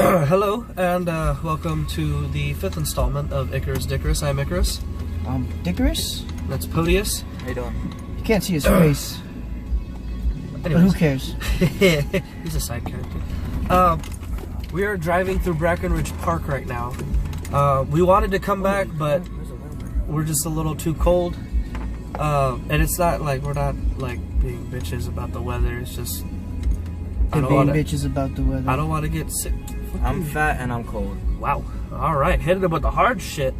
Hello, and welcome to the 5th installment of Icarus Dickarus. I'm Icarus. Dickarus? That's Podius. How you doing? You can't see his face. But who cares? He's a side character. We are driving through Brackenridge Park right now. We wanted to come back, but we're just a little too cold. And it's not like we're not like being bitches about the weather. It's just Bitches about the weather. I don't want to get sick. I'm fat and I'm cold. Wow. All right, hitting them with the hard shit.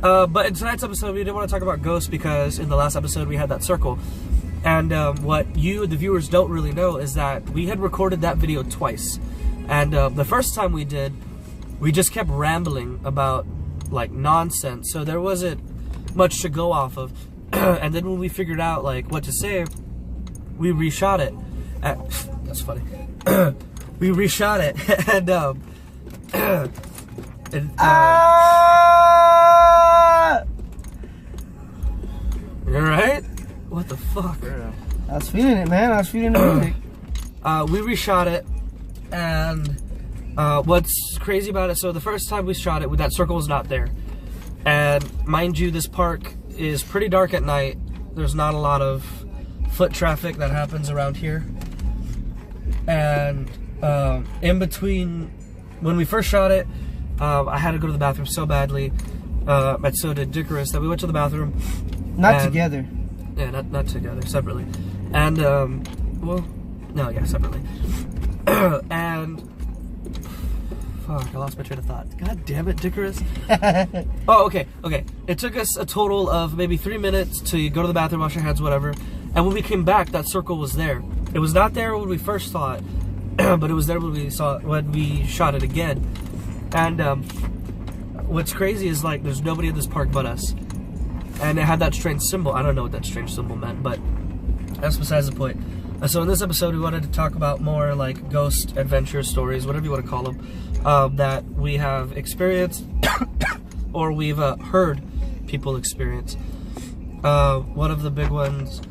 But in tonight's episode, we didn't want to talk about ghosts because in the last episode we had that circle. And what you, the viewers, don't really know is that we had recorded that video twice. And the first time we did, we just kept rambling about like nonsense. So there wasn't much to go off of. And then when we figured out like what to say, we reshot it. That's funny. We reshot it and you alright? What the fuck? I was feeling it, man. I was feeling the music. We reshot it, and what's crazy about it, so the first time we shot it, that circle was not there. And mind you, this park is pretty dark at night. There's not a lot of foot traffic that happens around here. And in between, when we first shot it, I had to go to the bathroom so badly, and so did Dickarus, that we went to the bathroom. Not together. Yeah, not together, separately. And, well, no, yeah, separately. And, fuck, I lost my train of thought. God damn it, Dickarus. Oh, okay. It took us a total of maybe 3 minutes to go to the bathroom, wash our hands, whatever. And when we came back, that circle was there. It was not there when we first saw it, but it was there when we shot it again. And what's crazy is like there's nobody in this park but us. And it had that strange symbol. I don't know what that strange symbol meant, but that's besides the point. So in this episode, we wanted to talk about more like ghost adventure stories, whatever you want to call them, that we have experienced or we've heard people experience. One of the big ones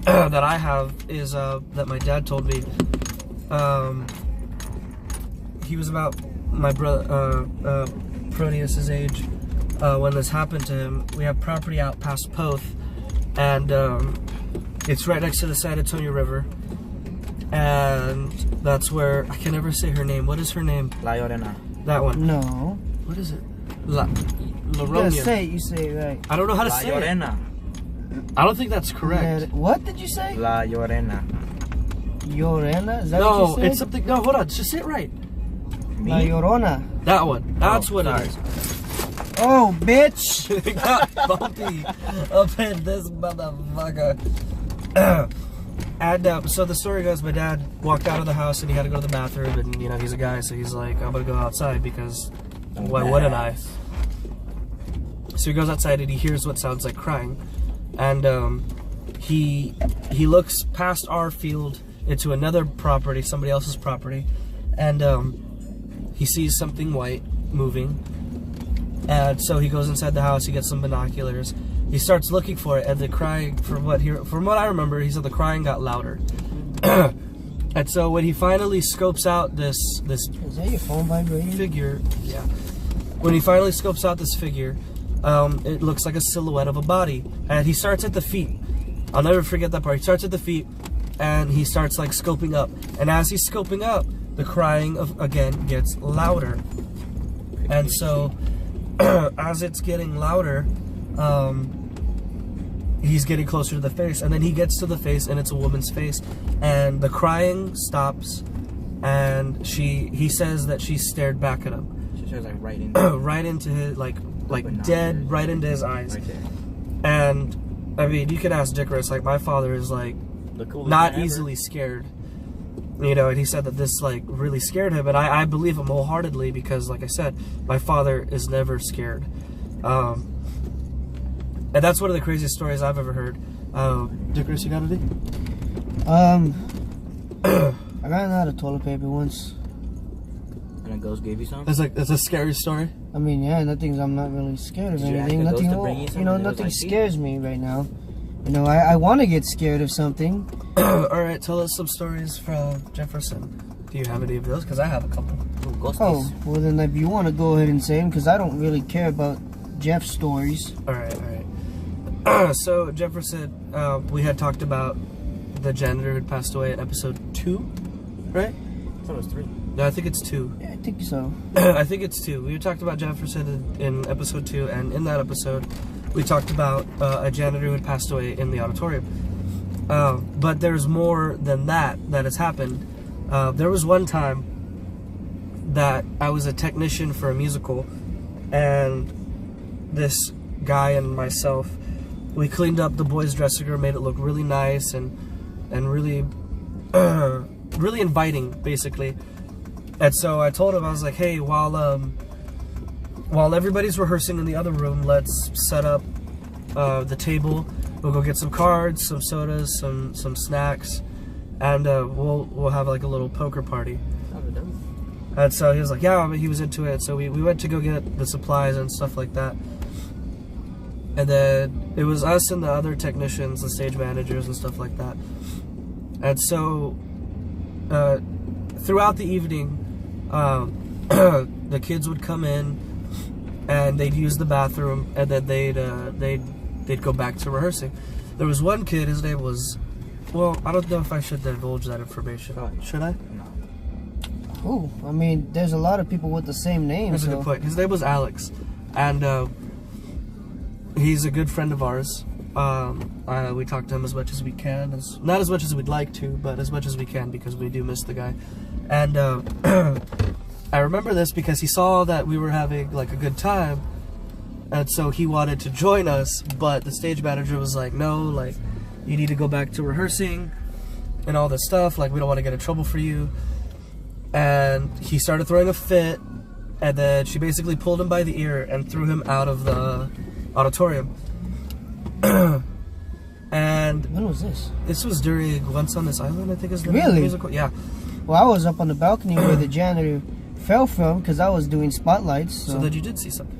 that I have is that my dad told me. He was about my brother Proteus's age when this happened to him. We have property out past Poth, and it's right next to the San Antonio River, and that's where I can never say her name. What is her name? La Llorona. That one. No. What is it? La Llorona. You say it right. I don't know how to La say Llorona. it. I don't think that's correct. What did you say? La Llorona. Llorona? Is that what No, you said? it's something. No, hold on. Just say it right. La Llorona. That one. That's what it is. Oh, bitch! It got bumpy up in this motherfucker. And so the story goes, my dad walked out of the house and he had to go to the bathroom, and you know he's a guy, so he's like, I'm gonna go outside because why wouldn't I? So he goes outside and he hears what sounds like crying, and he looks past our field into another property, somebody else's property, and he sees something white moving. And so he goes inside the house, he gets some binoculars, he starts looking for it, and the crying, from what I remember, he said the crying got louder. And so when he finally scopes out this Is that your phone vibrating? figure, yeah. When he finally scopes out this figure, it looks like a silhouette of a body, and he starts at the feet. I'll never forget that part. He starts at the feet, and he starts like scoping up, and as he's scoping up, the crying again gets louder. And so as it's getting louder, he's getting closer to the face, and then he gets to the face, and it's a woman's face, and the crying stops, and he says that she stared back at him. She stares like right into his like dead right into his eyes. Right there. And I mean, you can ask Dickarus, like my father is like not easily scared. You know, and he said that this like really scared him, and I believe him wholeheartedly because, like I said, my father is never scared. And that's one of the craziest stories I've ever heard. Dickarus, you got anything? I got out of toilet paper once. And a ghost gave you some? It's a scary story. I mean, yeah, I'm not really scared of Did you ask anything. the ghost Nothing, to bring you something? nothing scares me right now. You know, I want to get scared of something. Alright, tell us some stories from Jefferson. Do you have any of those? Because I have a couple. Ghosties. Oh, well then if you want to go ahead and say them, because I don't really care about Jeff's stories. All right. So Jefferson, we had talked about the janitor who passed away in episode 2, right? I thought it was 3. No, I think it's 2. Yeah, I think so. I think it's 2. We talked about Jefferson in episode 2, and in that episode, we talked about a janitor who had passed away in the auditorium. But there's more than that has happened. There was one time that I was a technician for a musical, and this guy and myself, we cleaned up the boys' dressing room, made it look really nice and really really inviting, basically. And so I told him, I was like, hey, while everybody's rehearsing in the other room, let's set up the table. We'll go get some cards, some sodas, some snacks, and we'll have like a little poker party. And so he was like, yeah, he was into it. So we went to go get the supplies and stuff like that. And then it was us and the other technicians, the stage managers and stuff like that. And so throughout the evening, the kids would come in and they'd use the bathroom, and then they'd go back to rehearsing. There was one kid, his name was, well, I don't know if I should divulge that information. Should I? No. Oh, I mean, there's a lot of people with the same name. That's a good point. His name was Alex, and he's a good friend of ours. We talk to him as much as we can, not as much as we'd like to, but as much as we can, because we do miss the guy. And I remember this because he saw that we were having like a good time, and so he wanted to join us, but the stage manager was like, no, like, you need to go back to rehearsing and all this stuff, like, we don't want to get in trouble for you. And he started throwing a fit, and then she basically pulled him by the ear and threw him out of the auditorium. And when was this? This was during Once on This Island, I think is the Really? musical. Yeah. Well, I was up on the balcony where the janitor fell from, because I was doing spotlights. So that you did see something.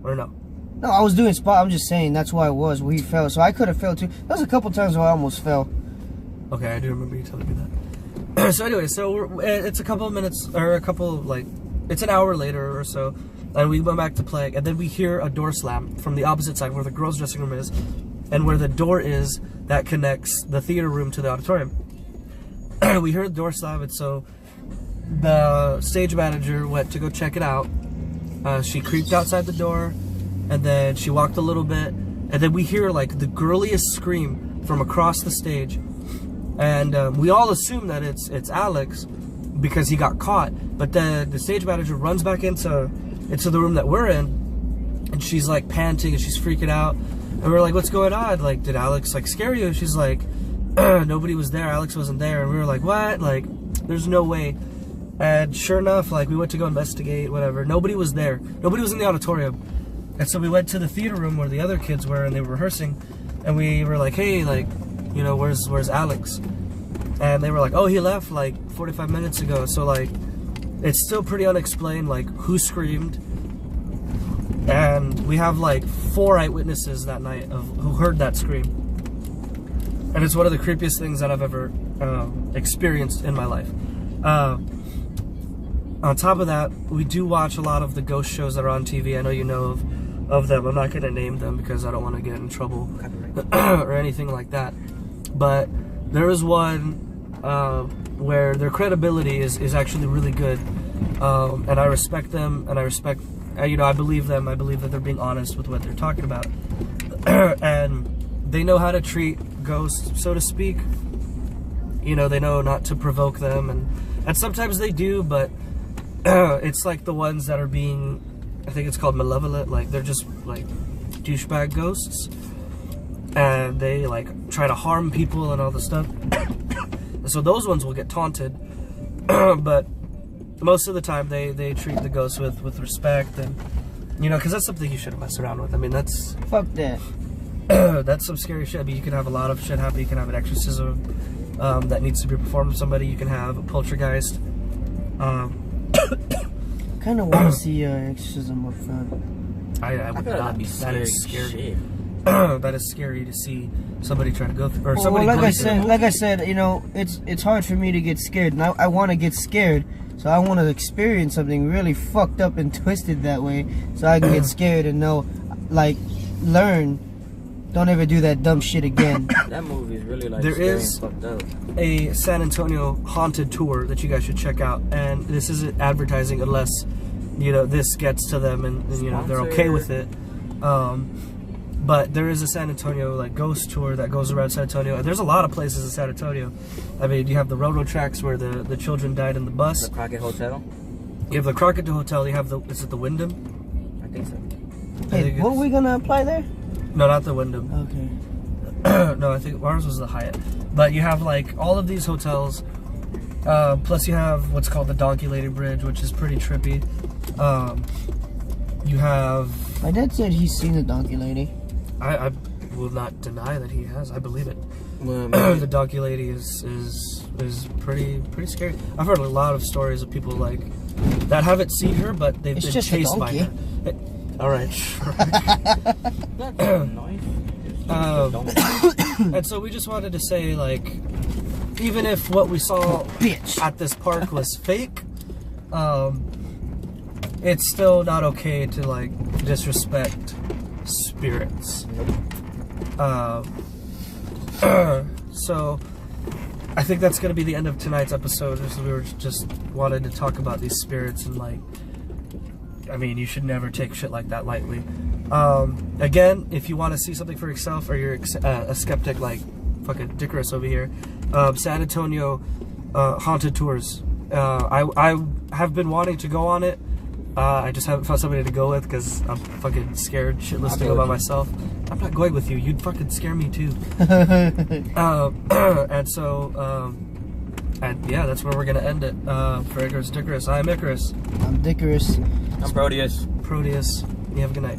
Or no? No, I was doing spot. I'm just saying that's why it was where he fell. So I could have fell too. There was a couple times where I almost fell. Okay, I do remember you telling me that. So anyway, it's a couple of minutes, or it's an hour later or so, and we went back to play, and then we hear a door slam from the opposite side where the girls' dressing room is, and where the door is that connects the theater room to the auditorium. We heard the door slam, and so the stage manager went to go check it out. She creeped outside the door, and then she walked a little bit, and then we hear like the girliest scream from across the stage, and we all assume that it's Alex because he got caught. But then the stage manager runs back into the room that we're in, and she's like panting and she's freaking out, and we're like, what's going on? Like, did Alex like scare you? And she's like, nobody was there, Alex wasn't there. And we were like, what? Like, there's no way. And sure enough, like, we went to go investigate, whatever. Nobody was there. Nobody was in the auditorium. And so we went to the theater room where the other kids were, and they were rehearsing. And we were like, hey, like, you know, where's Alex? And they were like, oh, he left like 45 minutes ago. So like, it's still pretty unexplained, like, who screamed. And we have like 4 eyewitnesses that night who heard that scream. And it's one of the creepiest things that I've ever experienced in my life. On top of that, we do watch a lot of the ghost shows that are on TV. I know you know of them. I'm not going to name them because I don't want to get in trouble or anything like that. But there is one where their credibility is actually really good. And I respect them, and I respect, you know, I believe them. I believe that they're being honest with what they're talking about. And they know how to treat ghosts, so to speak. You know, they know not to provoke them, and sometimes they do, but it's like the ones that are being, I think it's called malevolent, like they're just like douchebag ghosts, and they like try to harm people and all this stuff. So those ones will get taunted, but most of the time they treat the ghosts with respect, and you know, because that's something you shouldn't mess around with. I mean, that's fuck that. That's some scary shit. I mean, you can have a lot of shit happen. You can have an exorcism that needs to be performed with somebody. You can have a poltergeist. I kind of want to see exorcism up front. I would not. Be That is scary. shit. That is scary to see somebody try to go through, or somebody. Well, like I said, you know, it's hard for me to get scared, and I want to get scared, So I want to experience something really fucked up and twisted that way, so I can get scared and know, like, learn. Don't ever do that dumb shit again. That movie is really like There scary is- and fucked up. A San Antonio haunted tour that you guys should check out, and this isn't advertising unless this gets to them and they're okay with it. But there is a San Antonio like ghost tour that goes around San Antonio, and there's a lot of places in San Antonio. I mean, you have the railroad tracks where the children died in the bus. The Crockett Hotel. You have the Crockett Hotel. You have is it the Wyndham? I think so. Hey, think what it's- we gonna apply there? No, not the Wyndham. Okay. No, I think ours was the Hyatt. But you have like all of these hotels. Plus you have what's called the Donkey Lady Bridge, which is pretty trippy. You have. My dad said he's seen the donkey lady. I will not deny that he has. I believe it. Well, The Donkey Lady is pretty scary. I've heard a lot of stories of people like that haven't seen her, but they've It's been just a chased by donkey. her. All right, sure. that's nice. And so we just wanted to say, like, even if what we saw Bitch. at this park was fake, it's still not okay to like disrespect spirits. So I think that's gonna be the end of tonight's episode. We were just wanted to talk about these spirits and like, I mean, you should never take shit like that lightly. Again, if you want to see something for yourself, or you're a skeptic like fucking Dickerus over here, San Antonio haunted tours. I have been wanting to go on it. I just haven't found somebody to go with because I'm fucking scared shitless to go by myself. I'm not going with you. You'd fucking scare me too. And so, and yeah, that's where we're gonna end it. For Icarus Dickerus, I'm Icarus. I'm Dickerus. I'm Proteus. Proteus. You have a good night.